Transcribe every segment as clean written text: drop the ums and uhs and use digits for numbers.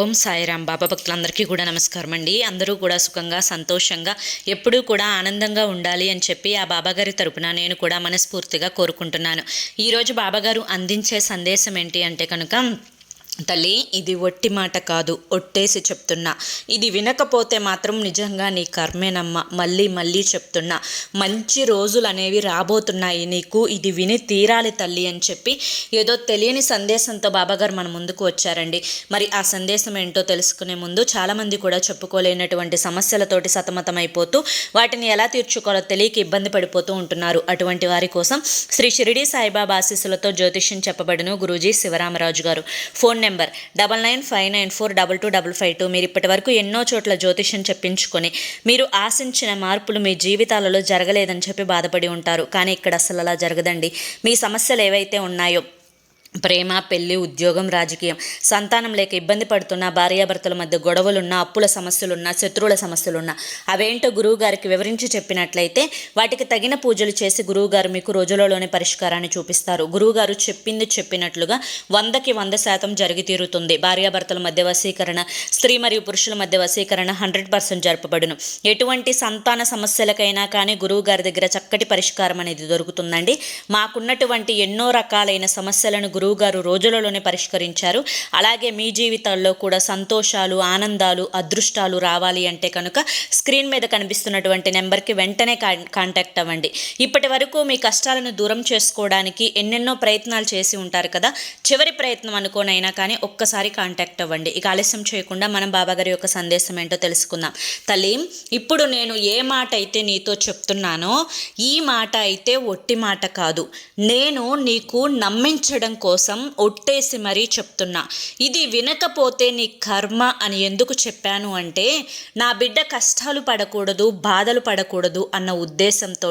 ఓం సాయిరాం. బాబా భక్తులందరికీ కూడా నమస్కారం అండి. అందరూ కూడా సుఖంగా సంతోషంగా ఎప్పుడూ కూడా ఆనందంగా ఉండాలి అని చెప్పి ఆ బాబాగారి తరపున నేను కూడా మనస్ఫూర్తిగా కోరుకుంటున్నాను. ఈరోజు బాబాగారు అందించే సందేశం ఏంటి అంటే కనుక, తల్లి, ఇది ఒట్టి మాట కాదు, ఒట్టేసి చెప్తున్నా. ఇది వినకపోతే మాత్రం నిజంగా నీ కర్మేనమ్మ. మళ్ళీ మళ్ళీ చెప్తున్నా, మంచి రోజులు అనేవి రాబోతున్నాయి నీకు, ఇది విని తీరాలి తల్లి అని చెప్పి ఏదో తెలియని సందేశంతో బాబాగారు మన ముందుకు వచ్చారండి. మరి ఆ సందేశం ఏంటో తెలుసుకునే ముందు చాలామంది కూడా చెప్పుకోలేనటువంటి సమస్యలతోటి సతమతమైపోతూ వాటిని ఎలా తీర్చుకోవాలో తెలియక ఇబ్బంది పడిపోతూ ఉంటున్నారు. అటువంటి వారి కోసం శ్రీ షిరిడి సాయిబాబా ఆశీస్సులతో జ్యోతిష్యం చెప్పబడును గురూజీ శివరామరాజు గారు. Phone number 995994225552. మీరు ఇప్పటి వరకు ఎన్నో చోట్ల జ్యోతిష్యం చెప్పించుకొని మీరు ఆశించిన మార్పులు మీ జీవితాలలో జరగలేదని చెప్పి బాధపడి ఉంటారు. కానీ ఇక్కడ అసలు అలా జరగదండి. మీ సమస్యలు ఏవైతే ఉన్నాయో, ప్రేమ, పెళ్లి, ఉద్యోగం, రాజకీయం, సంతానం లేక ఇబ్బంది పడుతున్న, భార్యాభర్తల మధ్య గొడవలున్నా, అప్పుల సమస్యలున్నా, శత్రువుల సమస్యలున్నా, అవేంటో గురువుగారికి వివరించి చెప్పినట్లయితే వాటికి తగిన పూజలు చేసి గురువుగారు మీకు రోజులలోనే పరిష్కారాన్ని చూపిస్తారు. గురువుగారు చెప్పింది చెప్పినట్లుగా 100% జరిగి తీరుతుంది. భార్యాభర్తల మధ్య వశీకరణ, స్త్రీ మరియు పురుషుల మధ్య వశీకరణ 100% జరపబడును. ఎటువంటి సంతాన సమస్యలకైనా కానీ గురువుగారి దగ్గర చక్కటి పరిష్కారం అనేది దొరుకుతుందండి. మాకున్నటువంటి ఎన్నో రకాలైన సమస్యలను గురువుగారు రోజులలోనే పరిష్కరించారు. అలాగే మీ జీవితాల్లో కూడా సంతోషాలు, ఆనందాలు, అదృష్టాలు రావాలి అంటే కనుక స్క్రీన్ మీద కనిపిస్తున్నటువంటి నెంబర్కి వెంటనే కాంటాక్ట్ అవ్వండి. ఇప్పటి వరకు మీ కష్టాలను దూరం చేసుకోవడానికి ఎన్నెన్నో ప్రయత్నాలు చేసి ఉంటారు కదా. చివరి ప్రయత్నం అనుకోనైనా కానీ ఒక్కసారి కాంటాక్ట్ అవ్వండి. ఇక ఆలస్యం చేయకుండా మనం బాబాగారి యొక్క సందేశం ఏంటో తెలుసుకుందాం. తల్లి, ఇప్పుడు నేను ఏ మాట అయితే నీతో చెప్తున్నానో ఈ మాట అయితే ఒట్టి మాట కాదు. నేను నీకు నమ్మించడం కోసం ఒట్టేసి మరీ చెప్తున్నా. ఇది వినకపోతే నీ కర్మ అని ఎందుకు చెప్పాను అంటే, నా బిడ్డ కష్టాలు పడకూడదు, బాధలు పడకూడదు అన్న ఉద్దేశంతో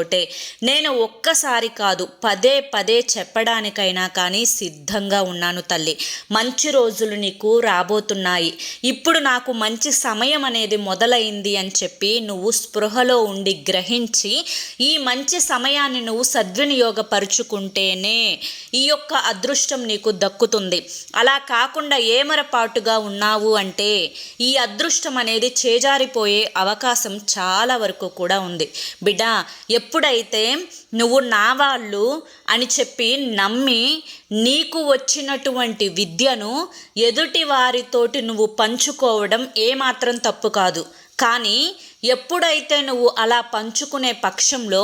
నేను ఒక్కసారి కాదు పదే పదే చెప్పడానికైనా కానీ సిద్ధంగా ఉన్నాను తల్లి. మంచి రోజులు నీకు రాబోతున్నాయి. ఇప్పుడు నాకు మంచి సమయం అనేది మొదలైంది అని చెప్పి నువ్వు స్పృహలో ఉండి గ్రహించి ఈ మంచి సమయాన్ని నువ్వు సద్వినియోగపరుచుకుంటేనే ఈ యొక్క అదృష్టం నీకు దక్కుతుంది. అలా కాకుండా ఏమరపాటుగా ఉన్నావు అంటే ఈ అదృష్టం అనేది చేజారిపోయే అవకాశం చాలా వరకు కూడా ఉంది. బిడ్డ, ఎప్పుడైతే నువ్వు నా వాళ్ళు అని చెప్పి నమ్మి నీకు వచ్చినటువంటి విద్యను ఎదుటి వారితోటి నువ్వు పంచుకోవడం ఏమాత్రం తప్పు కాదు. కానీ ఎప్పుడైతే నువ్వు అలా పంచుకునే పక్షంలో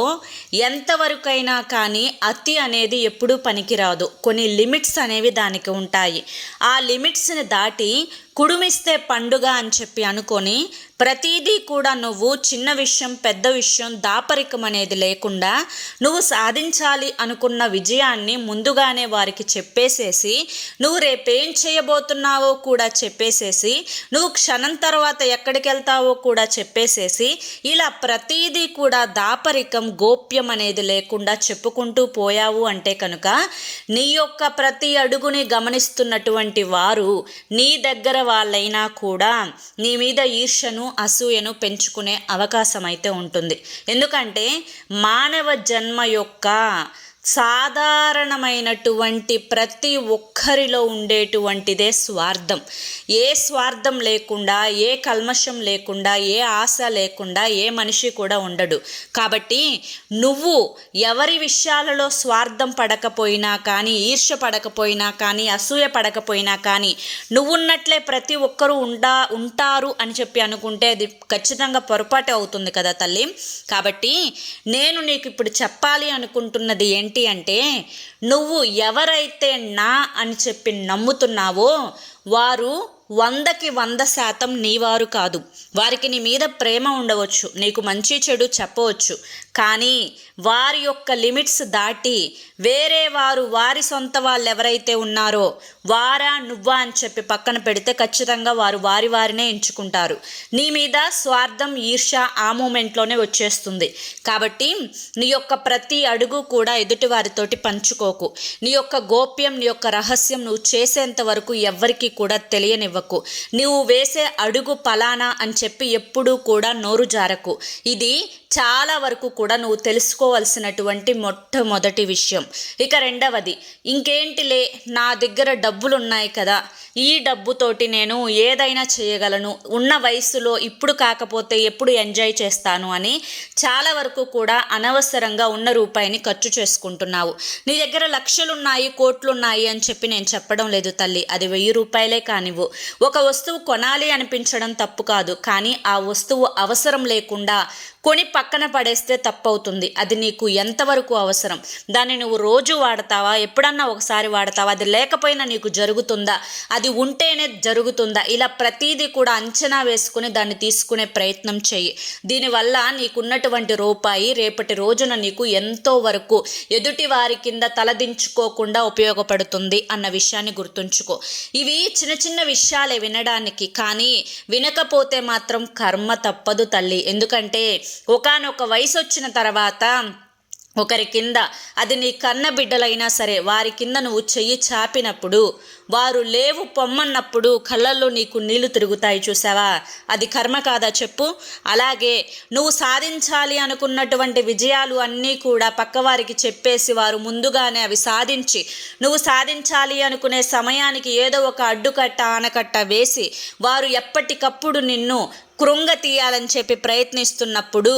ఎంతవరకైనా కానీ అతి అనేది ఎప్పుడూ పనికిరాదు. కొన్ని లిమిట్స్ అనేవి దానికి ఉంటాయి. ఆ లిమిట్స్ని దాటి కుడుమిస్తే పండుగ అని చెప్పి అనుకొని ప్రతిదీ కూడా నువ్వు చిన్న విషయం, పెద్ద విషయం, దాపరికం అనేది లేకుండా నువ్వు సాధించాలి అనుకున్న విజయాన్ని ముందుగానే వారికి చెప్పేసేసి, నువ్వు రేపేం చేయబోతున్నావో కూడా చెప్పేసేసి, నువ్వు క్షణం తర్వాత ఎక్కడికి వెళ్తావో కూడా చెప్పేసేసి, ఇలా ప్రతిదీ కూడా దాపరికం, గోప్యం అనేది లేకుండా చెప్పుకుంటూ పోయావు అంటే కనుక నీ యొక్క ప్రతి అడుగుని గమనిస్తున్నటువంటి వారు నీ దగ్గర వాళ్ళైనా కూడా నీ మీద ఈర్ష్యను, అసూయను పెంచుకునే అవకాశం అయితే ఉంటుంది. ఎందుకంటే మానవ జన్మ యొక్క సాధారణమైనటువంటి ప్రతి ఒక్కరిలో ఉండేటువంటిదే స్వార్థం. ఏ స్వార్థం లేకుండా, ఏ కల్మషం లేకుండా, ఏ ఆశ లేకుండా ఏ మనిషి కూడా ఉండడు. కాబట్టి నువ్వు ఎవరి విషయాలలో స్వార్థం పడకపోయినా కానీ, ఈర్ష్య పడకపోయినా కానీ, అసూయ పడకపోయినా కానీ, నువ్వున్నట్లే ప్రతి ఒక్కరూ ఉంటారు అని చెప్పి అనుకుంటే అది ఖచ్చితంగా పొరపాటు అవుతుంది కదా తల్లి. కాబట్టి నేను నీకు ఇప్పుడు చెప్పాలి అనుకుంటున్నది ఏంటి అంటే, నువ్వు ఎవరైతే నా అని చెప్పి నమ్ముతున్నావో వారు 100% నీవారు కాదు. వారికి నీ మీద ప్రేమ ఉండవచ్చు, నీకు మంచి చెడు చెప్పవచ్చు. కానీ వారి యొక్క లిమిట్స్ దాటి వేరే వారు, వారి సొంత వాళ్ళు ఎవరైతే ఉన్నారో వారా నువ్వా అని చెప్పి పక్కన పెడితే ఖచ్చితంగా వారు వారినే ఎంచుకుంటారు. నీ మీద స్వార్థం, ఈర్ష్య ఆ మూమెంట్లోనే వచ్చేస్తుంది. కాబట్టి నీ యొక్క ప్రతి అడుగు కూడా ఎదుటి వారితోటి పంచుకోకు. నీ యొక్క గోప్యం, నీ యొక్క రహస్యం నువ్వు చేసేంత వరకు ఎవ్వరికీ కూడా తెలియనివ్వకు. నువ్వు వేసే అడుగు పలానా అని చెప్పి ఎప్పుడూ కూడా నోరు జారకు. ఇది చాలా వరకు కూడా నువ్వు తెలుసుకోవాల్సినటువంటి మొట్టమొదటి విషయం. ఇక రెండవది, ఇంకేంటిలే నా దగ్గర డబ్బులు ఉన్నాయి కదా, ఈ డబ్బుతోటి నేను ఏదైనా చేయగలను, ఉన్న వయసులో ఇప్పుడు కాకపోతే ఎప్పుడు ఎంజాయ్ చేస్తాను అని చాలా వరకు కూడా అనవసరంగా ఉన్న రూపాయిని ఖర్చు చేసుకుంటున్నావు. నీ దగ్గర లక్షలున్నాయి, కోట్లున్నాయి అని చెప్పి నేను చెప్పడం లేదు తల్లి. అది 1000 రూపాయలే కానివ్వు. ఒక వస్తువు కొనాలి అనిపించడం తప్పు కాదు, కానీ ఆ వస్తువు అవసరం లేకుండా కొని పక్కన పడేస్తే తప్పవుతుంది. అది నీకు ఎంతవరకు అవసరం, దాన్ని నువ్వు రోజు వాడతావా, ఎప్పుడన్నా ఒకసారి వాడతావా, అది లేకపోయినా నీకు జరుగుతుందా, అది ఉంటేనే జరుగుతుందా, ఇలా ప్రతీది కూడా అంచనా వేసుకుని దాన్ని తీసుకునే ప్రయత్నం చెయ్యి. దీనివల్ల నీకున్నటువంటి రూపాయి రేపటి రోజున నీకు ఎంతో వరకు ఎదుటి వారి కింద తలదించుకోకుండా ఉపయోగపడుతుంది అన్న విషయాన్ని గుర్తుంచుకో. ఇవి చిన్న చిన్న విషయాలే వినడానికి, కానీ వినకపోతే మాత్రం కర్మ తప్పదు తల్లి. ఎందుకంటే ఒకానొక వయసు వచ్చిన తర్వాత ఒకరి కింద, అది నీ కన్న బిడ్డలైనా సరే, వారి కింద నువ్వు చెయ్యి చాపినప్పుడు, వారు లేవు పొమ్మన్నప్పుడు కళ్ళల్లో నీకు నీళ్లు తిరుగుతాయి. చూసావా, అది కర్మ కాదా చెప్పు? అలాగే నువ్వు సాధించాలి అనుకున్నటువంటి విజయాలు అన్నీ కూడా పక్కవారికి చెప్పేసి వారు ముందుగానే అవి సాధించి, నువ్వు సాధించాలి అనుకునే సమయానికి ఏదో ఒక అడ్డుకట్ట ఆనకట్ట వేసి వారు ఎప్పటికప్పుడు నిన్ను కృంగ తీయాలని చెప్పి ప్రయత్నిస్తున్నప్పుడు,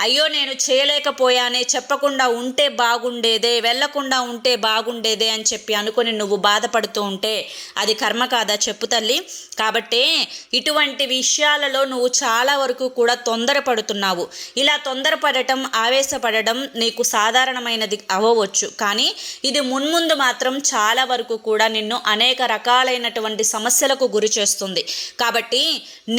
అయ్యో నేను చేయలేకపోయానే, చెప్పకుండా ఉంటే బాగుండేదే, వెళ్లకుండా ఉంటే బాగుండేదే అని చెప్పి అనుకుని నువ్వు బాధపడుతూ ఉంటే అది కర్మ కాదా చెప్పు తల్లి? కాబట్టి ఇటువంటి విషయాలలో నువ్వు చాలా వరకు కూడా తొందరపడుతున్నావు. ఇలా తొందరపడటం, ఆవేశపడడం నీకు సాధారణమైనది అవ్వవచ్చు, కానీ ఇది మున్ముందు మాత్రం చాలా వరకు కూడా నిన్ను అనేక రకాలైనటువంటి సమస్యలకు గురి చేస్తుంది. కాబట్టి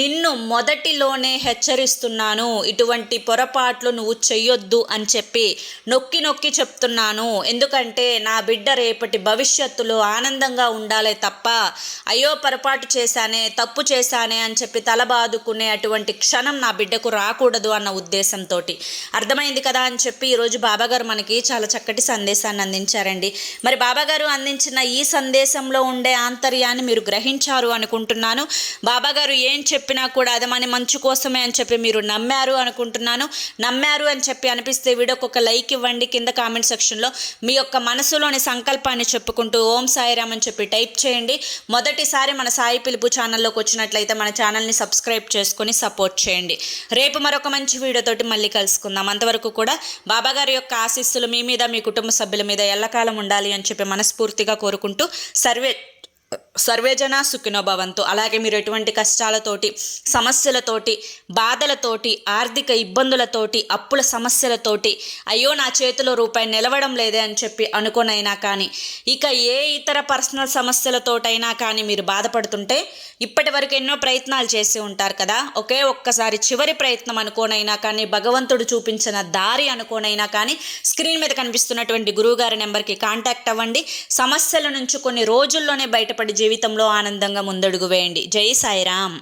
నిన్ను మొదటిలోనే హెచ్చరిస్తున్నాను, ఇటువంటి పొరపాట్లు నువ్వు చెయ్యొద్దు అని చెప్పి నొక్కి నొక్కి చెప్తున్నాను. ఎందుకంటే నా బిడ్డ రేపటి భవిష్యత్తులో ఆనందంగా ఉండాలే తప్ప, అయ్యో పొరపాటు చేశానే, తప్పు చేశానే అని చెప్పి తలబాదుకునే అటువంటి క్షణం నా బిడ్డకు రాకూడదు అన్న ఉద్దేశంతో. అర్థమైంది కదా అని చెప్పి ఈరోజు బాబాగారు మనకి చాలా చక్కటి సందేశాన్ని అందించారండి. మరి బాబాగారు అందించిన ఈ సందేశంలో ఉండే ఆంతర్యాన్ని మీరు గ్రహించారు అనుకుంటున్నాను. బాబాగారు ఏం చెప్పినా కూడా అది మన మంచి కోసమే అని చెప్పి మీరు నమ్మారు అనుకుంటున్నాను. నమ్మారు అని చెప్పి అనిపిస్తే వీడియోకి ఒక లైక్ ఇవ్వండి. కింద కామెంట్ సెక్షన్లో మీ యొక్క మనసులోని సంకల్పాన్ని చెప్పుకుంటూ ఓం సాయిరామ్ అని చెప్పి టైప్ చేయండి. మొదటిసారి మన సాయి పిలుపు ఛానల్లోకి వచ్చినట్లయితే మన ఛానల్ని సబ్స్క్రైబ్ చేసుకొని సపోర్ట్ చేయండి. రేపు మరొక మంచి వీడియోతోటి మళ్ళీ కలుసుకుందాం. అంతవరకు కూడా బాబాగారి యొక్క ఆశీస్సులు మీ మీద, మీ కుటుంబ సభ్యుల మీద ఎల్లకాలం ఉండాలి అని చెప్పి మనస్ఫూర్తిగా కోరుకుంటూ సర్వేజన సుఖినో భవంతు. అలాగే మీరు ఎటువంటి కష్టాలతోటి, సమస్యలతోటి, బాధలతోటి, ఆర్థిక ఇబ్బందులతోటి, అప్పుల సమస్యలతోటి, అయ్యో నా చేతిలో రూపాయి నిలవడం లేదే అని చెప్పి అనుకోనైనా కానీ, ఇక ఏ ఇతర పర్సనల్ సమస్యలతోటైనా కానీ మీరు బాధపడుతుంటే, ఇప్పటి వరకు ఎన్నో ప్రయత్నాలు చేసి ఉంటారు కదా, ఒకే ఒక్కసారి చివరి ప్రయత్నం అనుకోనైనా కానీ, భగవంతుడు చూపించిన దారి అనుకోనైనా కానీ, స్క్రీన్ మీద కనిపిస్తున్నటువంటి గురువుగారి నెంబర్కి కాంటాక్ట్ అవ్వండి. సమస్యల నుంచి కొన్ని రోజుల్లోనే బయటపడి జీవితంలో ఆనందంగా ముందడుగు వేయండి. జై సాయిరామ్.